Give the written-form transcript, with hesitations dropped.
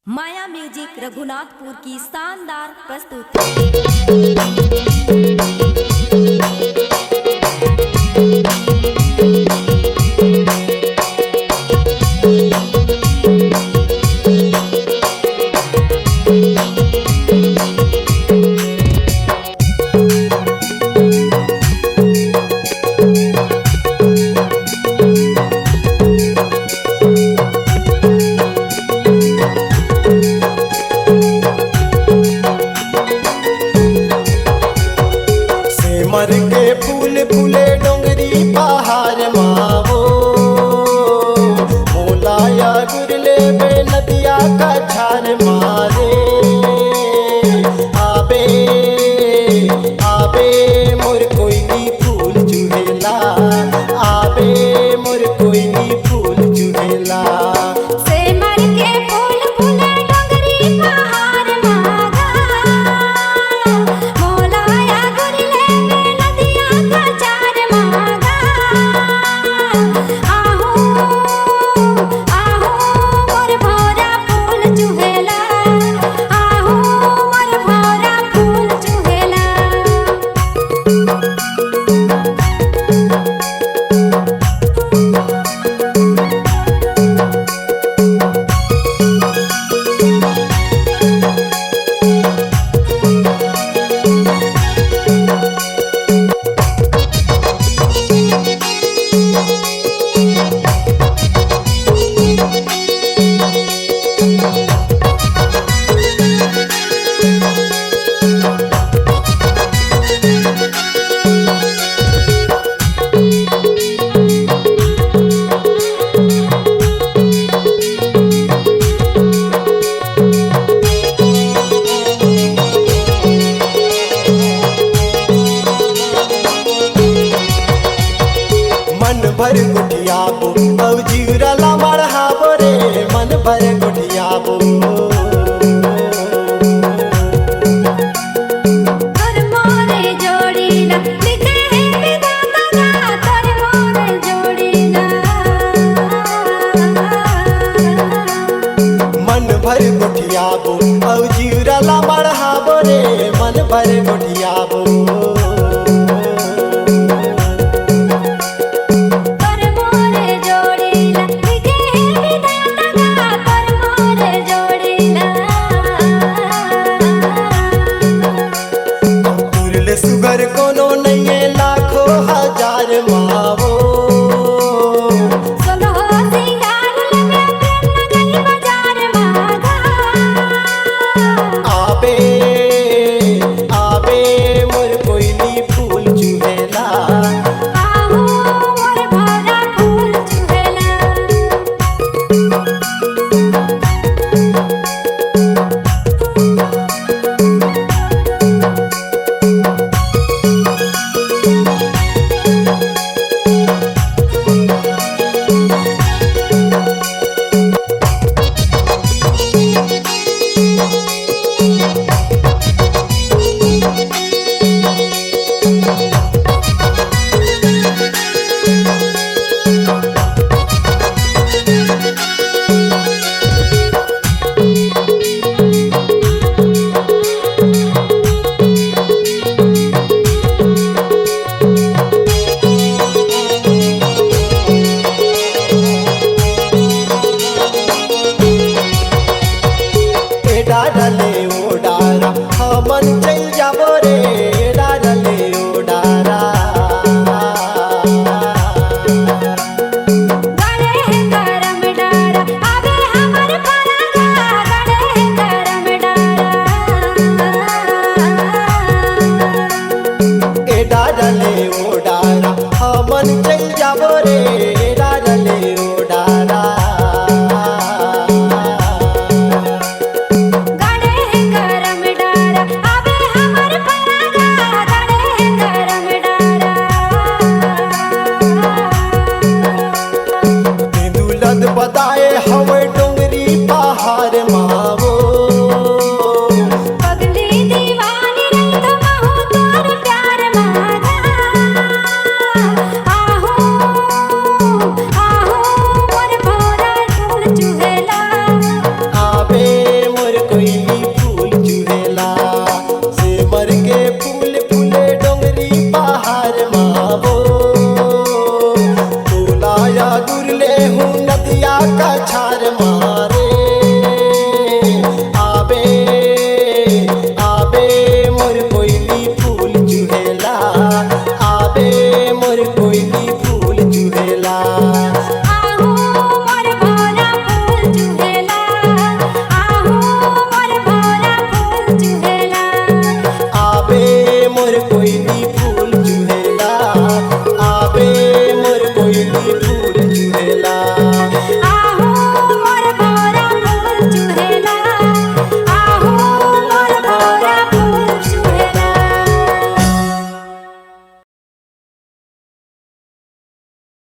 माया music Raghunathpur की शानदार प्रस्तुति। मर के फूल फूले डोंगरी पहाड़ मावो मोलाया गुरले में नदिया का छान मारे आबे आबे मोर कोई नी फूल चुहेला आबे मोर कोई नी फूल चुहेला मन भर गुटियाबो अब जीवरला मरहाबो रे मन भर गुटियाबो तोर मोरे जोड़ीला लिखे है विधाता का तोर मोरे जोड़ीला मन भर गुटियाबो अब जीवरला मरहाबो रे मन भर गुटियाबो सुगर कोनो नहीं लाखों हजार मावो आबे आबे मोर कोई बछार माँ